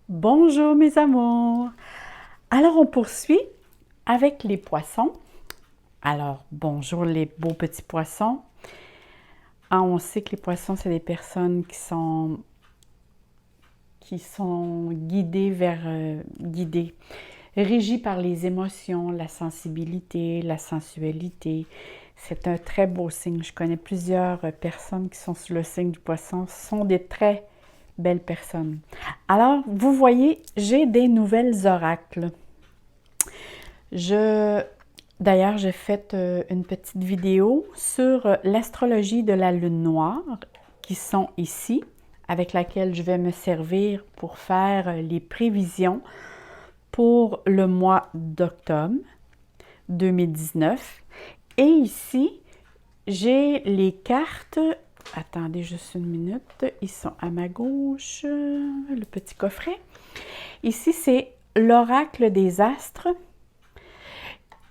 Bonjour mes amours! Alors on poursuit avec les poissons. Alors bonjour les beaux petits poissons. On sait que les poissons, c'est des personnes qui sont guidées, régies par les émotions, la sensibilité, la sensualité. C'est un très beau signe. Je connais plusieurs personnes qui sont sous le signe du poisson. Ce sont des très belles personnes. Alors, vous voyez, j'ai des nouvelles oracles. D'ailleurs, j'ai fait une petite vidéo sur l'astrologie de la lune noire, qui sont ici, avec laquelle je vais me servir pour faire les prévisions pour le mois d'octobre 2019. Et ici, j'ai les cartes. Attendez juste une minute. Ils sont à ma gauche, le petit coffret. Ici, c'est l'oracle des astres.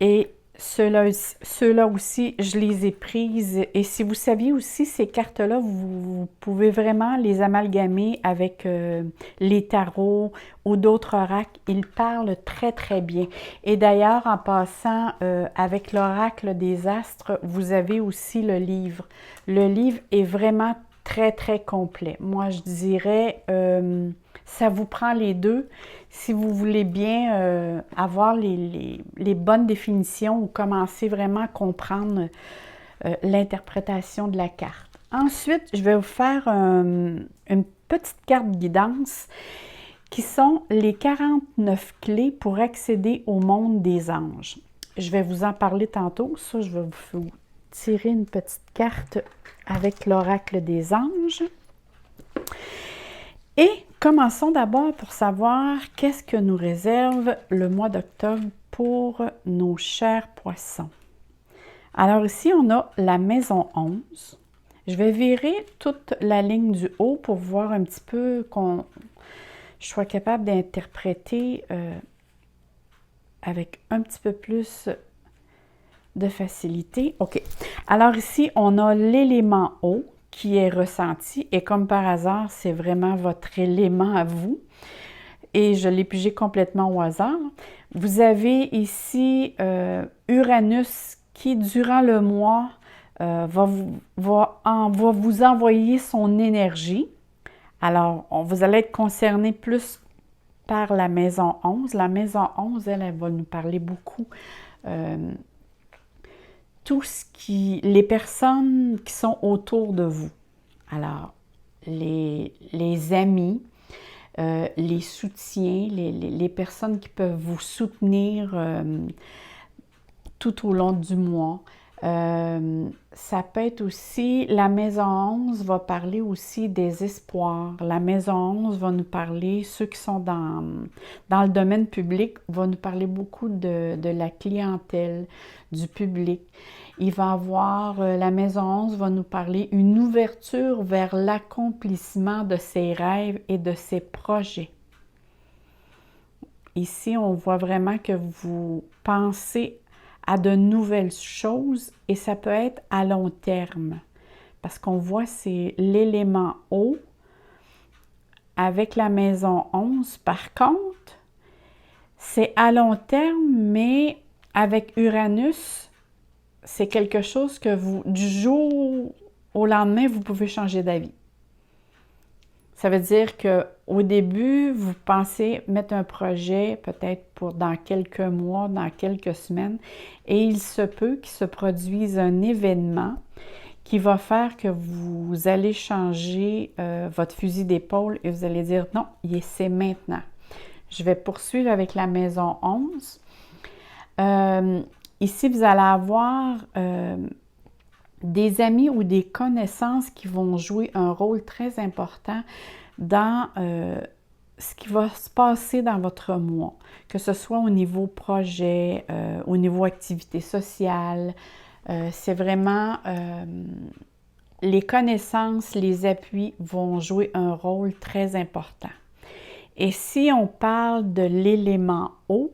Et ceux-là aussi, je les ai prises. Et si vous saviez aussi, ces cartes-là, vous pouvez vraiment les amalgamer avec les tarots ou d'autres oracles. Ils parlent très, très bien. Et d'ailleurs, en passant avec l'oracle des astres, vous avez aussi le livre. Le livre est vraiment très, très complet. Moi, je dirais, ça vous prend les deux. Si vous voulez bien avoir les bonnes définitions ou commencer vraiment à comprendre l'interprétation de la carte. Ensuite, je vais vous faire une petite carte guidance qui sont les 49 clés pour accéder au monde des anges. Je vais vous en parler tantôt. Ça, je vais vous tirer une petite carte avec l'oracle des anges. Et commençons d'abord pour savoir qu'est-ce que nous réserve le mois d'octobre pour nos chers poissons. Alors ici, on a la maison 11. Je vais virer toute la ligne du haut pour voir un petit peu qu'on je sois capable d'interpréter avec un petit peu plus de facilité. OK. Alors ici, on a l'élément eau qui est ressenti et comme par hasard, c'est vraiment votre élément à vous. Et je l'ai pigé complètement au hasard. Vous avez ici Uranus qui, durant le mois, va vous envoyer son énergie. Alors, vous allez être concerné plus par la maison 11. La maison 11, elle va nous parler beaucoup les personnes qui sont autour de vous. Alors, les amis, les soutiens, les personnes qui peuvent vous soutenir tout au long du mois. Ça peut être aussi, la maison 11 va parler aussi des espoirs. La maison 11 va nous parler, ceux qui sont dans le domaine public, va nous parler beaucoup de la clientèle, du public. Il va avoir, la maison 11 va nous parler une ouverture vers l'accomplissement de ses rêves et de ses projets. Ici, on voit vraiment que vous pensez à de nouvelles choses et ça peut être à long terme. Parce qu'on voit, c'est l'élément eau avec la maison 11. Par contre, c'est à long terme, mais avec Uranus, c'est quelque chose que du jour au lendemain, vous pouvez changer d'avis. Ça veut dire qu'au début, vous pensez mettre un projet peut-être pour dans quelques mois, dans quelques semaines, et il se peut qu'il se produise un événement qui va faire que vous allez changer votre fusil d'épaule et vous allez dire non, c'est maintenant. Je vais poursuivre avec la maison 11. Ici, vous allez avoir des amis ou des connaissances qui vont jouer un rôle très important dans ce qui va se passer dans votre mois, que ce soit au niveau projet, au niveau activité sociale. C'est vraiment les connaissances, les appuis vont jouer un rôle très important. Et si on parle de l'élément eau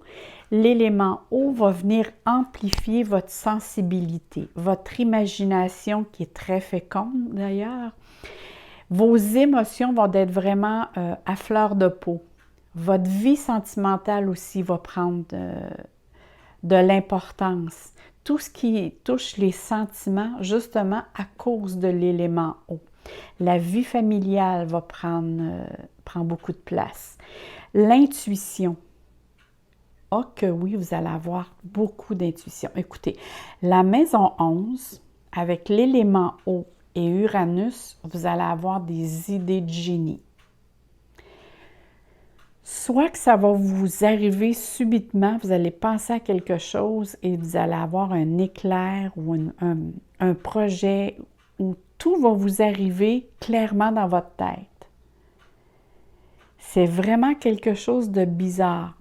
va venir amplifier votre sensibilité, votre imagination qui est très féconde d'ailleurs. Vos émotions vont être vraiment à fleur de peau. Votre vie sentimentale aussi va prendre de l'importance. Tout ce qui touche les sentiments, justement à cause de l'élément eau. La vie familiale va prendre beaucoup de place. L'intuition. Oh que oui, vous allez avoir beaucoup d'intuition. Écoutez, la maison 11, avec l'élément eau et Uranus, vous allez avoir des idées de génie. Soit que ça va vous arriver subitement, vous allez penser à quelque chose et vous allez avoir un éclair ou un projet où tout va vous arriver clairement dans votre tête. C'est vraiment quelque chose de bizarre.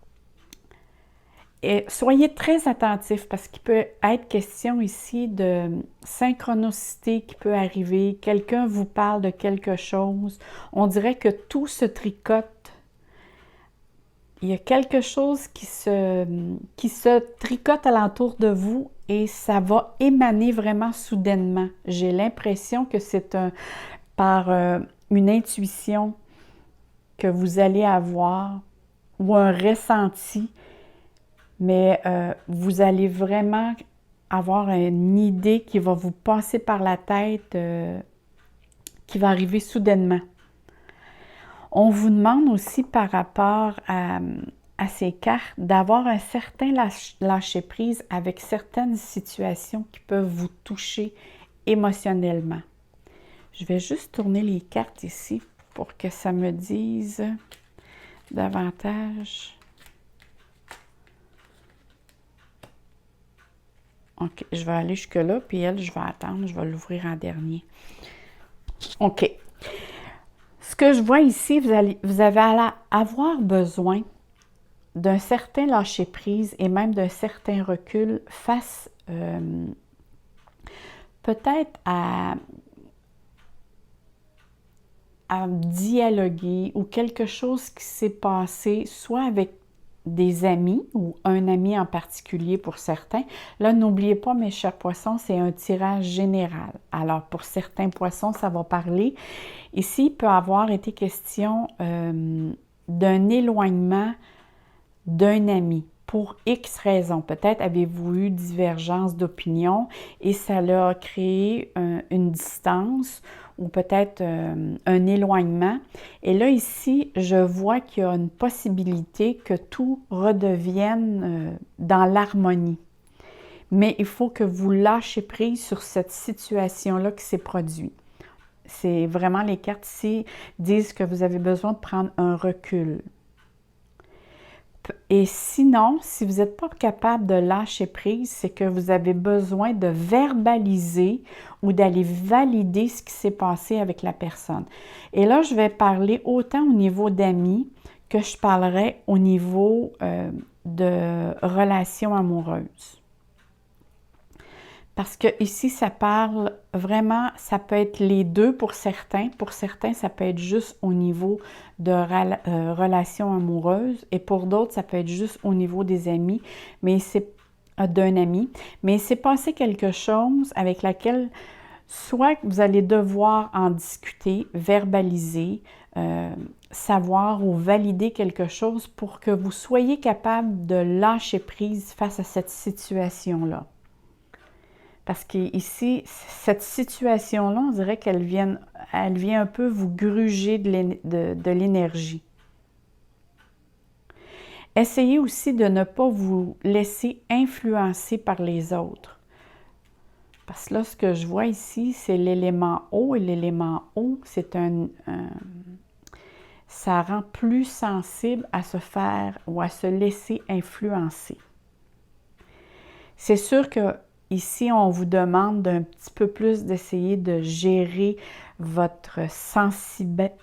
Et soyez très attentifs parce qu'il peut être question ici de synchronicité qui peut arriver. Quelqu'un vous parle de quelque chose. On dirait que tout se tricote. Il y a quelque chose qui se tricote alentour de vous et ça va émaner vraiment soudainement. J'ai l'impression que c'est par une intuition que vous allez avoir ou un ressenti, mais vous allez vraiment avoir une idée qui va vous passer par la tête, qui va arriver soudainement. On vous demande aussi par rapport à ces cartes d'avoir un certain lâcher-prise avec certaines situations qui peuvent vous toucher émotionnellement. Je vais juste tourner les cartes ici pour que ça me dise davantage. OK, je vais aller jusque-là, puis elle, je vais attendre, je vais l'ouvrir en dernier. OK. Ce que je vois ici, vous allez avoir besoin d'un certain lâcher-prise et même d'un certain recul face peut-être à dialoguer ou quelque chose qui s'est passé soit avec des amis ou un ami en particulier pour certains. Là, n'oubliez pas, mes chers poissons, c'est un tirage général. Alors, pour certains poissons, ça va parler. Ici, il peut avoir été question d'un éloignement d'un ami pour X raisons. Peut-être avez-vous eu divergence d'opinion et ça l'a créé une distance ou peut-être un éloignement. Et là, ici, je vois qu'il y a une possibilité que tout redevienne dans l'harmonie. Mais il faut que vous lâchez prise sur cette situation-là qui s'est produite. C'est vraiment, les cartes ici disent que vous avez besoin de prendre un recul. Et sinon, si vous n'êtes pas capable de lâcher prise, c'est que vous avez besoin de verbaliser ou d'aller valider ce qui s'est passé avec la personne. Et là, je vais parler autant au niveau d'amis que je parlerai au niveau de relations amoureuses. Parce que ici, ça parle vraiment, ça peut être les deux pour certains. Pour certains, ça peut être juste au niveau de relations amoureuses. Et pour d'autres, ça peut être juste au niveau des amis, mais c'est d'un ami. Mais c'est passé quelque chose avec laquelle, soit vous allez devoir en discuter, verbaliser, savoir ou valider quelque chose pour que vous soyez capable de lâcher prise face à cette situation-là. Parce qu'ici, cette situation-là, on dirait qu'elle vient un peu vous gruger de l'énergie. Essayez aussi de ne pas vous laisser influencer par les autres. Parce que là, ce que je vois ici, c'est l'élément eau. Et l'élément eau, c'est ça rend plus sensible à se faire ou à se laisser influencer. C'est sûr que ici, on vous demande d'un petit peu plus d'essayer de gérer votre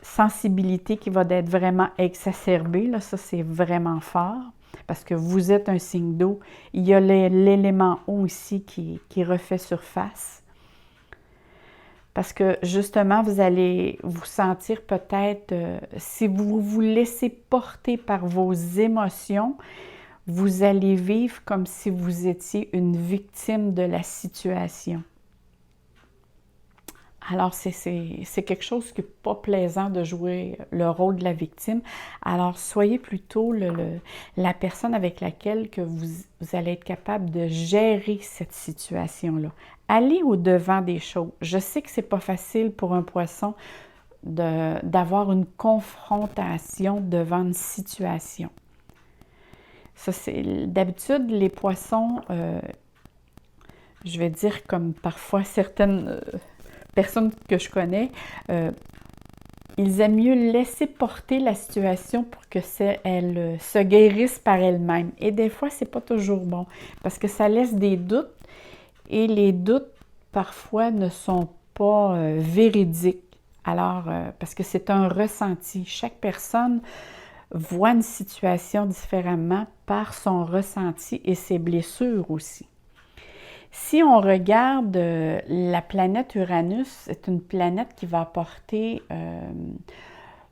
sensibilité qui va être vraiment exacerbée. Là, ça, c'est vraiment fort parce que vous êtes un signe d'eau. Il y a l'élément eau ici qui refait surface. Parce que justement, vous allez vous sentir peut-être, si vous vous laissez porter par vos émotions, vous allez vivre comme si vous étiez une victime de la situation. Alors, c'est quelque chose qui n'est pas plaisant de jouer le rôle de la victime. Alors, soyez plutôt la personne avec laquelle que vous allez être capable de gérer cette situation-là. Allez au-devant des choses. Je sais que ce n'est pas facile pour un poisson d'avoir une confrontation devant une situation. Ça, c'est d'habitude, les poissons, je vais dire comme parfois certaines personnes que je connais, ils aiment mieux laisser porter la situation pour que elle se guérisse par elle-même. Et des fois, c'est pas toujours bon parce que ça laisse des doutes et les doutes, parfois, ne sont pas véridiques. Alors, parce que c'est un ressenti. Chaque personne voit une situation différemment par son ressenti et ses blessures aussi. Si on regarde la planète Uranus, c'est une planète qui va apporter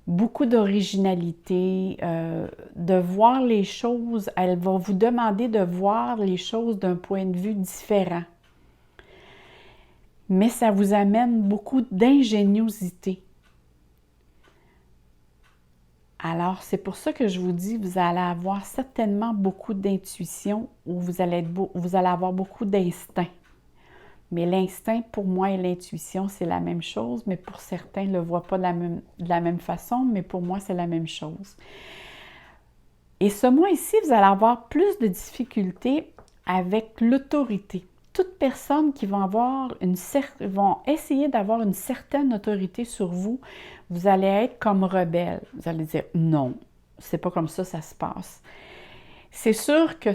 beaucoup d'originalité, de voir les choses, elle va vous demander de voir les choses d'un point de vue différent. Mais ça vous amène beaucoup d'ingéniosité. Alors, c'est pour ça que je vous dis, vous allez avoir certainement beaucoup d'intuition ou vous allez avoir beaucoup d'instinct. Mais l'instinct, pour moi, et l'intuition, c'est la même chose, mais pour certains, ne le voient pas de la même façon, mais pour moi, c'est la même chose. Et ce mois ici, vous allez avoir plus de difficultés avec l'autorité. Toute personne qui vont essayer d'avoir une certaine autorité sur vous, vous allez être comme rebelle. Vous allez dire non, c'est pas comme ça se passe. C'est sûr que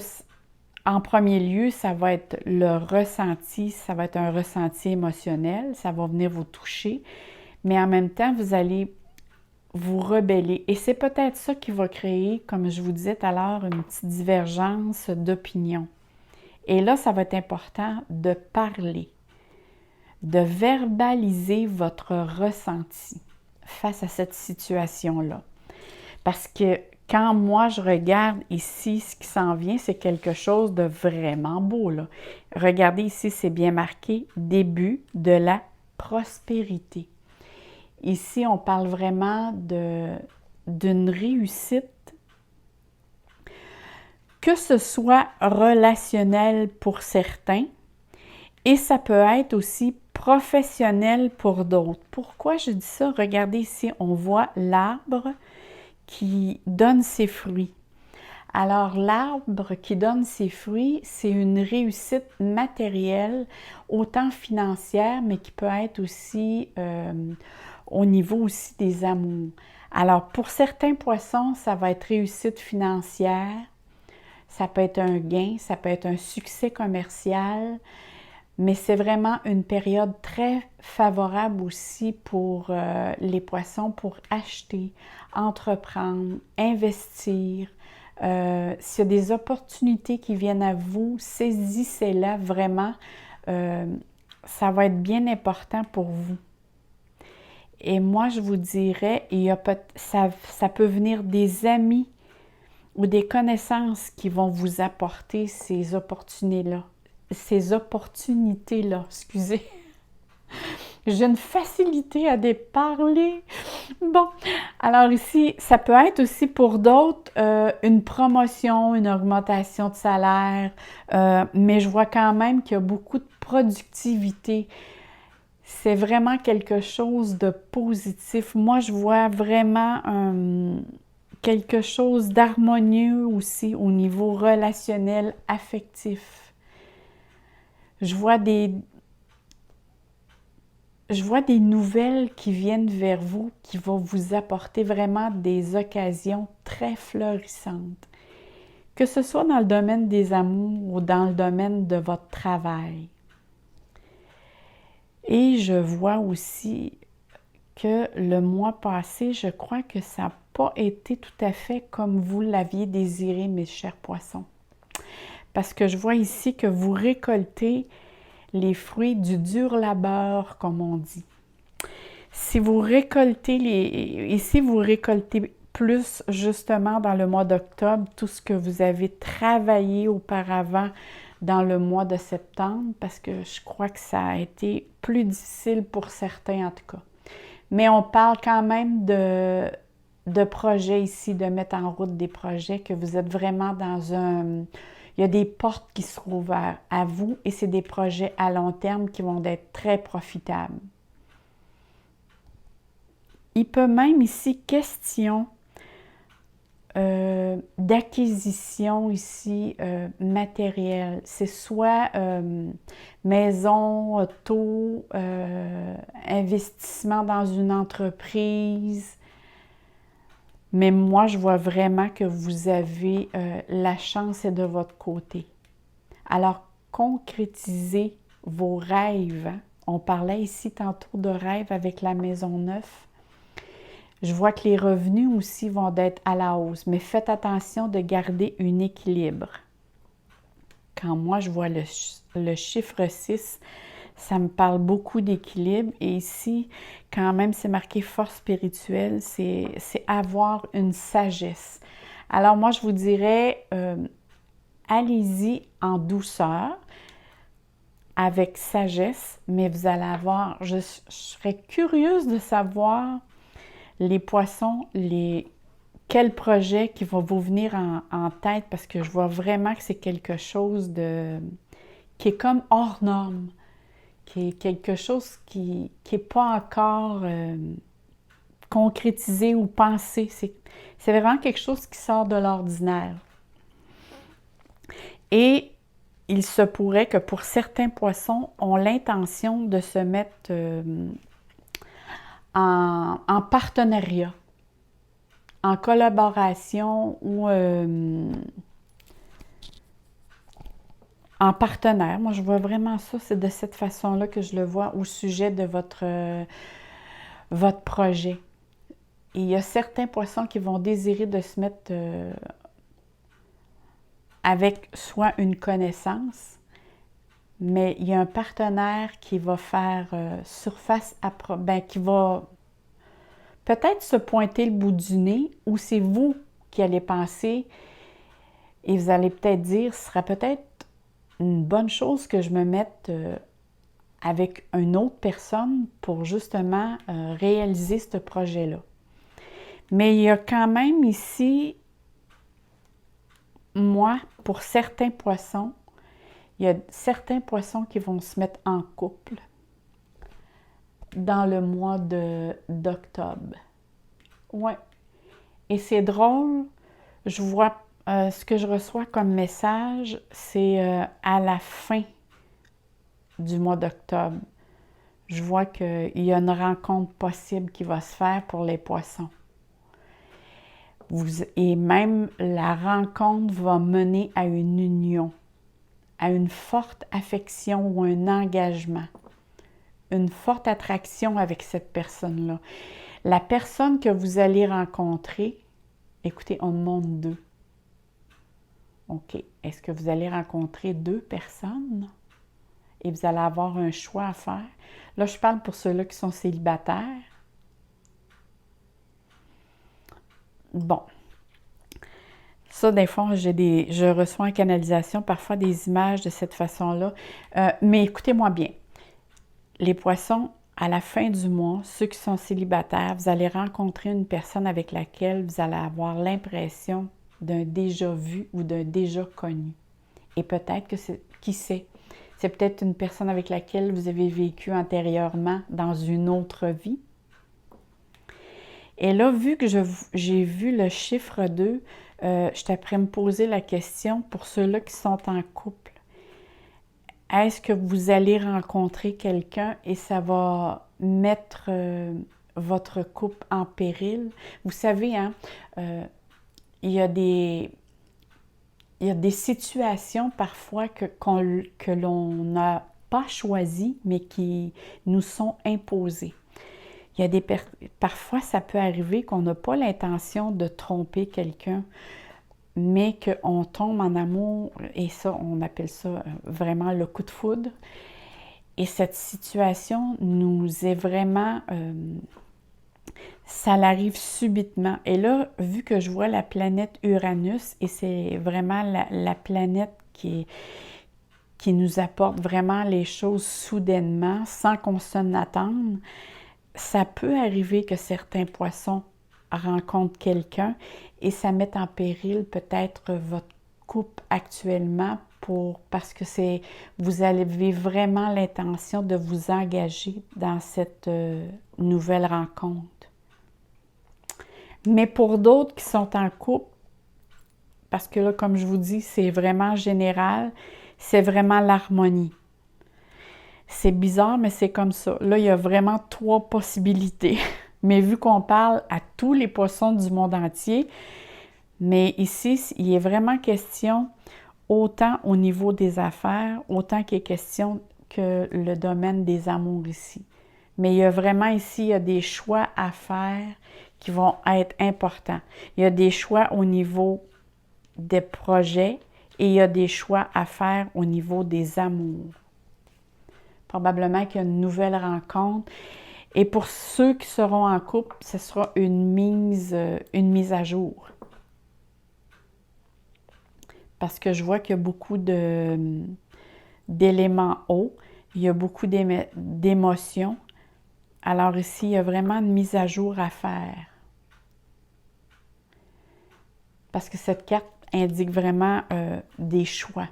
en premier lieu, ça va être le ressenti, ça va être un ressenti émotionnel, ça va venir vous toucher, mais en même temps, vous allez vous rebeller. Et c'est peut-être ça qui va créer, comme je vous disais tout à l'heure, une petite divergence d'opinion. Et là, ça va être important de parler, de verbaliser votre ressenti face à cette situation-là. Parce que quand moi, je regarde ici, ce qui s'en vient, c'est quelque chose de vraiment beau, là. Regardez ici, c'est bien marqué « Début de la prospérité ». Ici, on parle vraiment d'une réussite, que ce soit relationnel pour certains, et ça peut être aussi professionnel pour d'autres. Pourquoi je dis ça? Regardez ici, on voit l'arbre qui donne ses fruits. Alors, l'arbre qui donne ses fruits, c'est une réussite matérielle, autant financière, mais qui peut être aussi au niveau aussi des amours. Alors, pour certains poissons, ça va être réussite financière, ça peut être un gain, ça peut être un succès commercial, mais c'est vraiment une période très favorable aussi pour les poissons pour acheter, entreprendre, investir. S'il y a des opportunités qui viennent à vous, saisissez-la vraiment. Ça va être bien important pour vous. Et moi, je vous dirais, ça peut venir des amis ou des connaissances qui vont vous apporter ces opportunités-là. Excusez. J'ai une facilité à parler. Bon, alors ici, ça peut être aussi pour d'autres une promotion, une augmentation de salaire, mais je vois quand même qu'il y a beaucoup de productivité. C'est vraiment quelque chose de positif. Moi, je vois vraiment quelque chose d'harmonieux aussi au niveau relationnel, affectif. Je vois des nouvelles qui viennent vers vous, qui vont vous apporter vraiment des occasions très florissantes. Que ce soit dans le domaine des amours ou dans le domaine de votre travail. Et je vois aussi que le mois passé, je crois que ça n'a pas été tout à fait comme vous l'aviez désiré, mes chers poissons. Parce que je vois ici que vous récoltez les fruits du dur labeur, comme on dit. Si vous récoltez ici, vous récoltez plus justement dans le mois d'octobre tout ce que vous avez travaillé auparavant dans le mois de septembre parce que je crois que ça a été plus difficile pour certains en tout cas. Mais on parle quand même de projets ici, de mettre en route des projets, que vous êtes vraiment dans un... Il y a des portes qui seront ouvertes à vous et c'est des projets à long terme qui vont être très profitables. Il peut même ici question d'acquisition ici matérielle. C'est soit maison, auto, investissement dans une entreprise. Mais moi, je vois vraiment que vous avez la chance est de votre côté. Alors, concrétisez vos rêves. Hein? On parlait ici tantôt de rêves avec la maison neuve. Je vois que les revenus aussi vont être à la hausse, mais faites attention de garder un équilibre. Quand moi, je vois le chiffre 6, ça me parle beaucoup d'équilibre. Et ici, quand même, c'est marqué force spirituelle, c'est avoir une sagesse. Alors moi, je vous dirais, allez-y en douceur, avec sagesse, mais vous allez avoir, je serais curieuse de savoir les poissons, quels projets qui vont vous venir en tête parce que je vois vraiment que c'est quelque chose qui est comme hors norme, qui est quelque chose qui n'est pas encore concrétisé ou pensé. C'est vraiment quelque chose qui sort de l'ordinaire. Et il se pourrait que pour certains poissons, ont l'intention de se mettre en partenariat, en collaboration ou en partenaire. Moi, je vois vraiment ça, c'est de cette façon-là que je le vois au sujet de votre projet. Et il y a certains poissons qui vont désirer de se mettre avec soit une connaissance, mais il y a un partenaire qui va faire surface, qui va peut-être se pointer le bout du nez, ou c'est vous qui allez penser et vous allez peut-être dire, ce sera peut-être une bonne chose que je me mette avec une autre personne pour justement réaliser ce projet-là. Mais il y a quand même ici, moi, pour certains poissons, il y a certains poissons qui vont se mettre en couple dans le mois d'octobre. Ouais. Et c'est drôle, je vois ce que je reçois comme message, c'est à la fin du mois d'octobre. Je vois qu'il y a une rencontre possible qui va se faire pour les poissons. Et même la rencontre va mener à une union, à une forte affection ou un engagement, une forte attraction avec cette personne-là. La personne que vous allez rencontrer, écoutez, on montre deux. OK. Est-ce que vous allez rencontrer deux personnes et vous allez avoir un choix à faire? Là, je parle pour ceux-là qui sont célibataires. Bon. Ça, des fois, je reçois en canalisation parfois des images de cette façon-là. Mais écoutez-moi bien. Les poissons, à la fin du mois, ceux qui sont célibataires, vous allez rencontrer une personne avec laquelle vous allez avoir l'impression d'un déjà vu ou d'un déjà connu. Et peut-être que qui sait, c'est peut-être une personne avec laquelle vous avez vécu antérieurement dans une autre vie. Et là, vu que j'ai vu le chiffre 2, je suis après me poser la question pour ceux-là qui sont en couple. Est-ce que vous allez rencontrer quelqu'un et ça va mettre votre couple en péril? Vous savez, hein, il y a des situations parfois que l'on n'a pas choisies, mais qui nous sont imposées. Parfois, ça peut arriver qu'on n'a pas l'intention de tromper quelqu'un, mais qu'on tombe en amour, et ça, on appelle ça vraiment le coup de foudre. Et cette situation nous est vraiment... ça l'arrive subitement. Et là, vu que je vois la planète Uranus, et c'est vraiment la planète qui qui nous apporte vraiment les choses soudainement, sans qu'on s'en attende. Ça peut arriver que certains poissons rencontrent quelqu'un et ça met en péril peut-être votre couple actuellement parce que vous avez vraiment l'intention de vous engager dans cette nouvelle rencontre. Mais pour d'autres qui sont en couple, parce que là, comme je vous dis, c'est vraiment général, c'est vraiment l'harmonie. C'est bizarre, mais c'est comme ça. Là, il y a vraiment 3 possibilités. Mais vu qu'on parle à tous les poissons du monde entier, mais ici, il est vraiment question autant au niveau des affaires, autant qu'il est question que le domaine des amours ici. Mais il y a vraiment ici, il y a des choix à faire qui vont être importants. Il y a des choix au niveau des projets et il y a des choix à faire au niveau des amours. Probablement qu'il y a une nouvelle rencontre. Et pour ceux qui seront en couple, ce sera une mise à jour. Parce que je vois qu'il y a beaucoup d'éléments hauts, il y a beaucoup d'émotions. Alors ici, il y a vraiment une mise à jour à faire. Parce que cette carte indique vraiment des choix.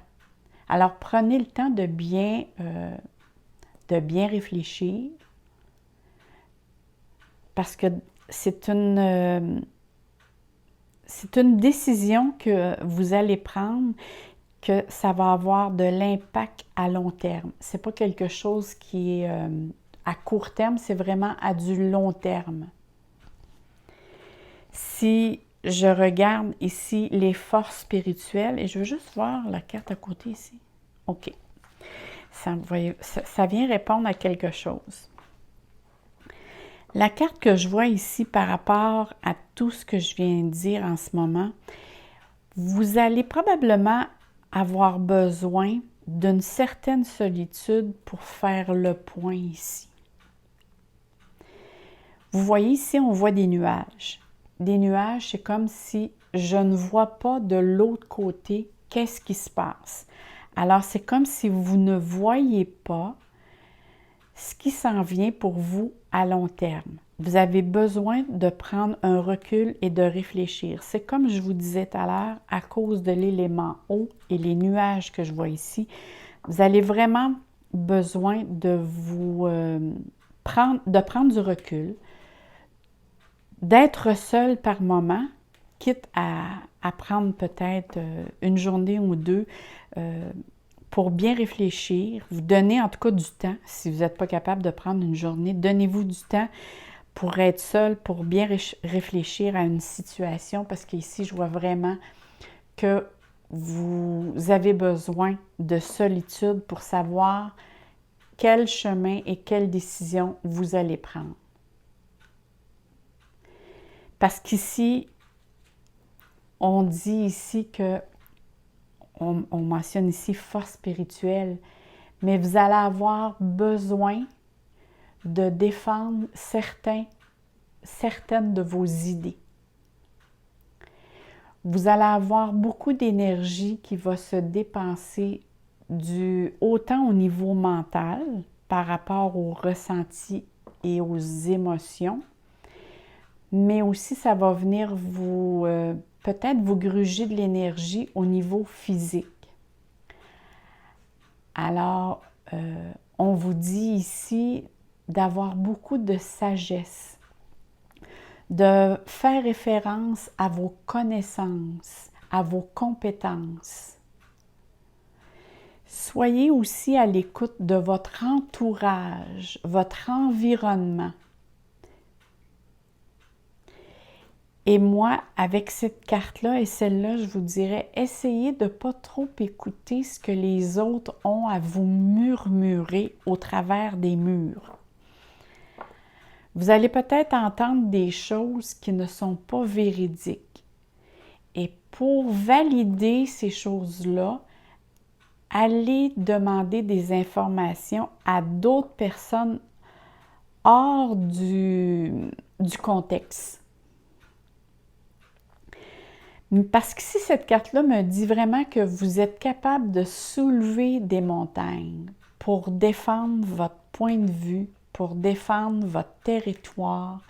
Alors, prenez le temps de bien réfléchir. Parce que c'est une décision que vous allez prendre, que ça va avoir de l'impact à long terme. Ce n'est pas quelque chose qui est à court terme, c'est vraiment à du long terme. Si je regarde ici les forces spirituelles, et je veux juste voir la carte à côté ici. OK. Ça vient répondre à quelque chose. La carte que je vois ici par rapport à tout ce que je viens de dire en ce moment, vous allez probablement avoir besoin d'une certaine solitude pour faire le point ici. Vous voyez ici, on voit des nuages. Des nuages, c'est comme si je ne vois pas de l'autre côté qu'est-ce qui se passe. Alors, c'est comme si vous ne voyez pas ce qui s'en vient pour vous à long terme. Vous avez besoin de prendre un recul et de réfléchir. C'est comme je vous disais tout à l'heure, à cause de l'élément eau et les nuages que je vois ici, vous avez vraiment besoin de prendre du recul, d'être seul par moment, quitte à prendre peut-être une journée ou deux pour bien réfléchir, vous donnez en tout cas du temps. Si vous n'êtes pas capable de prendre une journée, donnez-vous du temps pour être seul, pour bien réfléchir à une situation, parce qu'ici, je vois vraiment que vous avez besoin de solitude pour savoir quel chemin et quelle décision vous allez prendre. Parce qu'ici, on dit ici que, on mentionne ici force spirituelle, mais vous allez avoir besoin de défendre certaines de vos idées. Vous allez avoir beaucoup d'énergie qui va se dépenser autant au niveau mental par rapport aux ressentis et aux émotions, mais aussi ça va venir peut-être vous gruger de l'énergie au niveau physique. Alors, on vous dit ici d'avoir beaucoup de sagesse, de faire référence à vos connaissances, à vos compétences. Soyez aussi à l'écoute de votre entourage, votre environnement. Et moi, avec cette carte-là et celle-là, je vous dirais, essayez de ne pas trop écouter ce que les autres ont à vous murmurer au travers des murs. Vous allez peut-être entendre des choses qui ne sont pas véridiques. Et pour valider ces choses-là, allez demander des informations à d'autres personnes hors du contexte. Parce qu'ici, cette carte-là me dit vraiment que vous êtes capable de soulever des montagnes pour défendre votre point de vue, pour défendre votre territoire,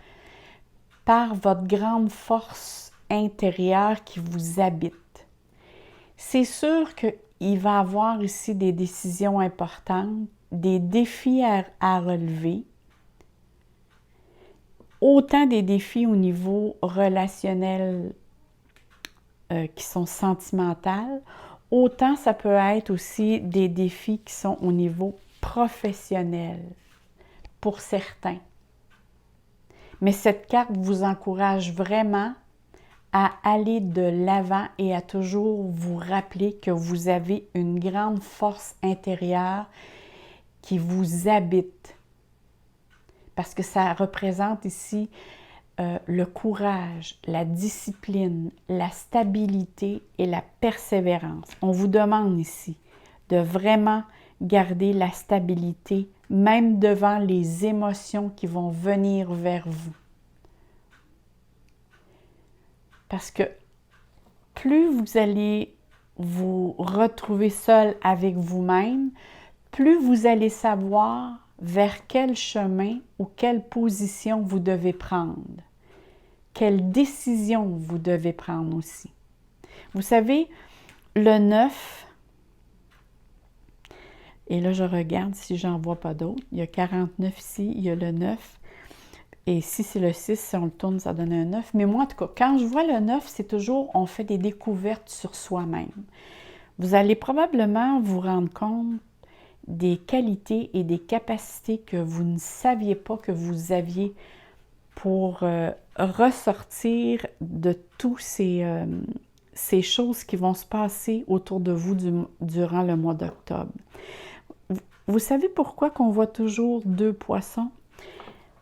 par votre grande force intérieure qui vous habite. C'est sûr qu'il va y avoir ici des décisions importantes, des défis à relever, autant des défis au niveau relationnel qui sont sentimentaux, autant ça peut être aussi des défis qui sont au niveau professionnel pour certains. Mais cette carte vous encourage vraiment à aller de l'avant et à toujours vous rappeler que vous avez une grande force intérieure qui vous habite. Parce que ça représente ici le courage, la discipline, la stabilité et la persévérance. On vous demande ici de vraiment garder la stabilité, même devant les émotions qui vont venir vers vous. Parce que plus vous allez vous retrouver seul avec vous-même, plus vous allez savoir vers quel chemin ou quelle position vous devez prendre. Quelle décision vous devez prendre aussi. Vous savez, le 9, et là je regarde si j'en vois pas d'autres, il y a 49 ici, il y a le 9, et si c'est le 6, si on le tourne, ça donne un 9. Mais moi, en tout cas, quand je vois le 9, c'est toujours, on fait des découvertes sur soi-même. Vous allez probablement vous rendre compte des qualités et des capacités que vous ne saviez pas que vous aviez pour ressortir de tous ces choses qui vont se passer autour de vous durant le mois d'octobre. Vous savez pourquoi qu'on voit toujours 2 poissons?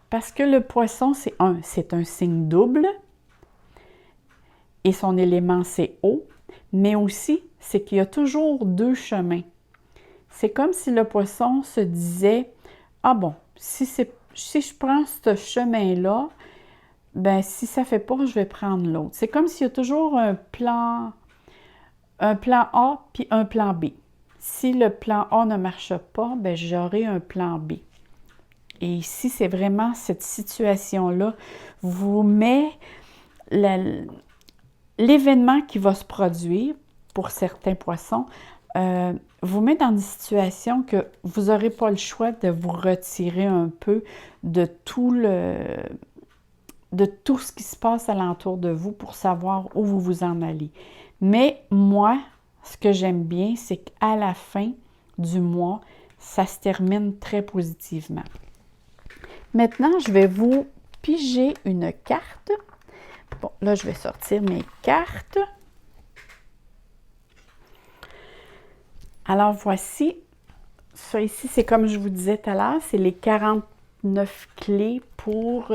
Parce que le poisson, c'est un signe double et son élément, c'est eau, mais aussi, c'est qu'il y a toujours 2 chemins. C'est comme si le poisson se disait, « Ah bon, si je prends ce chemin-là, ben si ça ne fait pas, je vais prendre l'autre. » C'est comme s'il y a toujours un plan A puis un plan B. Si le plan A ne marche pas, ben j'aurai un plan B. Et ici, c'est vraiment cette situation-là vous met l'événement qui va se produire pour certains poissons, vous met dans une situation que vous n'aurez pas le choix de vous retirer un peu de tout ce qui se passe alentour de vous pour savoir où vous vous en allez. Mais moi, ce que j'aime bien, c'est qu'à la fin du mois, ça se termine très positivement. Maintenant, je vais vous piger une carte. Bon, là, je vais sortir mes cartes. Alors, voici. Ça ici, c'est comme je vous disais tout à l'heure, c'est les 49 clés pour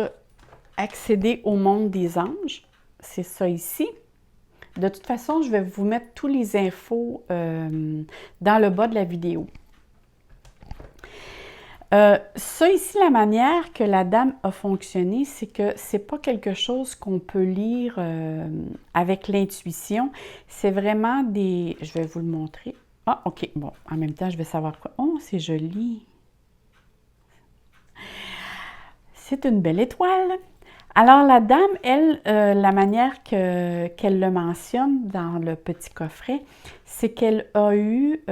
accéder au monde des anges. C'est ça ici. De toute façon, je vais vous mettre tous les infos dans le bas de la vidéo. Ça ici, la manière que la dame a fonctionné, c'est que c'est pas quelque chose qu'on peut lire avec l'intuition. C'est vraiment des... Je vais vous le montrer. Ah, OK. Bon, en même temps, je vais savoir quoi. Oh, c'est joli. C'est une belle étoile. Alors, la dame, elle, la manière qu'elle le mentionne dans le petit coffret, c'est qu'elle a eu...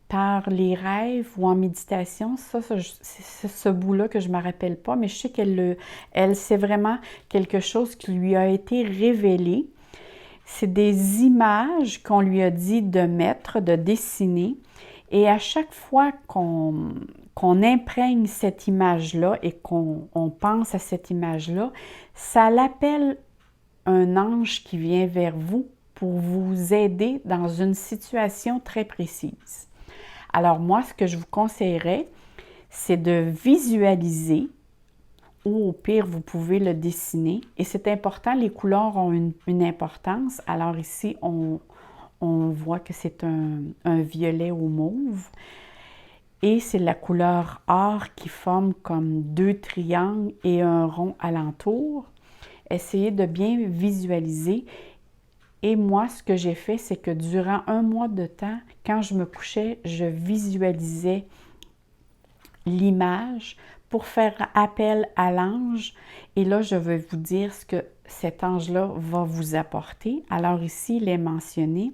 par les rêves ou en méditation, ça c'est ce bout-là que je ne me rappelle pas, mais je sais qu'elle c'est vraiment quelque chose qui lui a été révélé. C'est des images qu'on lui a dit de mettre, de dessiner, et à chaque fois qu'on imprègne cette image-là et qu'on pense à cette image-là, ça l'appelle un ange qui vient vers vous pour vous aider dans une situation très précise. Alors moi, ce que je vous conseillerais, c'est de visualiser ou au pire, vous pouvez le dessiner. Et c'est important, les couleurs ont une importance. Alors ici, on voit que c'est un violet ou mauve. Et c'est la couleur or qui forme comme 2 triangles et un rond alentour. Essayez de bien visualiser Et moi, ce que j'ai fait, c'est que durant un mois de temps, quand je me couchais, je visualisais l'image pour faire appel à l'ange. Et là, je vais vous dire ce que cet ange-là va vous apporter. Alors ici, il est mentionné.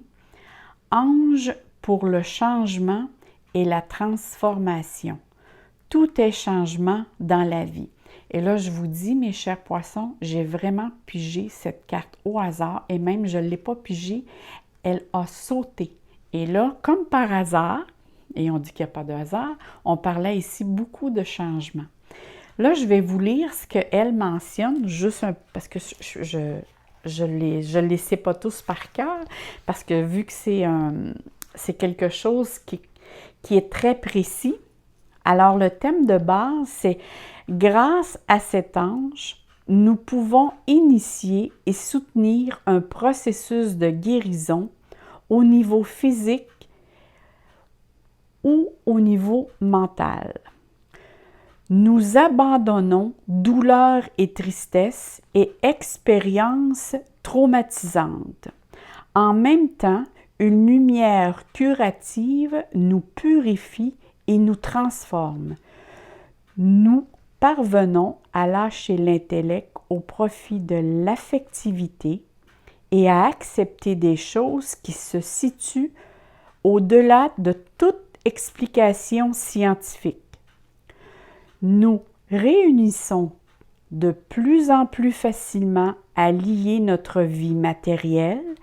Ange pour le changement et la transformation. Tout est changement dans la vie. Et là, je vous dis, mes chers poissons, j'ai vraiment pigé cette carte au hasard et même je ne l'ai pas pigée, elle a sauté. Et là, comme par hasard, et on dit qu'il n'y a pas de hasard, on parlait ici beaucoup de changements. Là, je vais vous lire ce qu'elle mentionne, juste parce que je les sais pas tous par cœur, parce que vu que c'est quelque chose qui est très précis, alors le thème de base, c'est « Grâce à cet ange, nous pouvons initier et soutenir un processus de guérison au niveau physique ou au niveau mental. Nous abandonnons douleur et tristesse et expériences traumatisantes. En même temps, une lumière curative nous purifie et nous transforme. Nous parvenons à lâcher l'intellect au profit de l'affectivité et à accepter des choses qui se situent au-delà de toute explication scientifique. Nous réunissons de plus en plus facilement à lier notre vie matérielle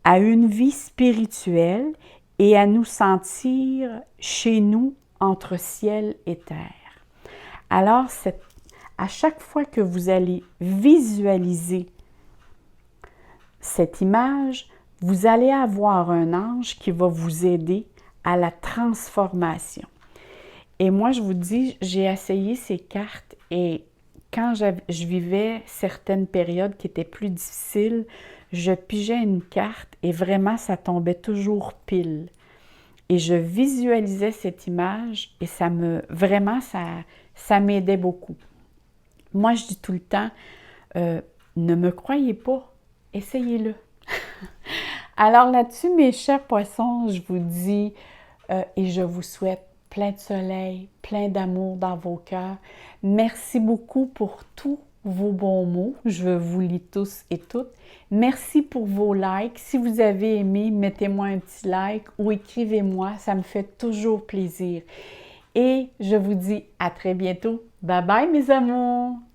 à une vie spirituelle et à nous sentir chez nous entre ciel et terre. Alors, à chaque fois que vous allez visualiser cette image, vous allez avoir un ange qui va vous aider à la transformation. Et moi, je vous dis, j'ai essayé ces cartes et quand je vivais certaines périodes qui étaient plus difficiles, je pigeais une carte et vraiment, ça tombait toujours pile. Et je visualisais cette image et ça m'aidait beaucoup. Moi, je dis tout le temps, ne me croyez pas, essayez-le. Alors là-dessus, mes chers poissons, je vous dis et je vous souhaite plein de soleil, plein d'amour dans vos cœurs. Merci beaucoup pour tous vos bons mots. Je vous lis tous et toutes. Merci pour vos likes. Si vous avez aimé, mettez-moi un petit like ou écrivez-moi. Ça me fait toujours plaisir. Et je vous dis à très bientôt. Bye bye mes amours!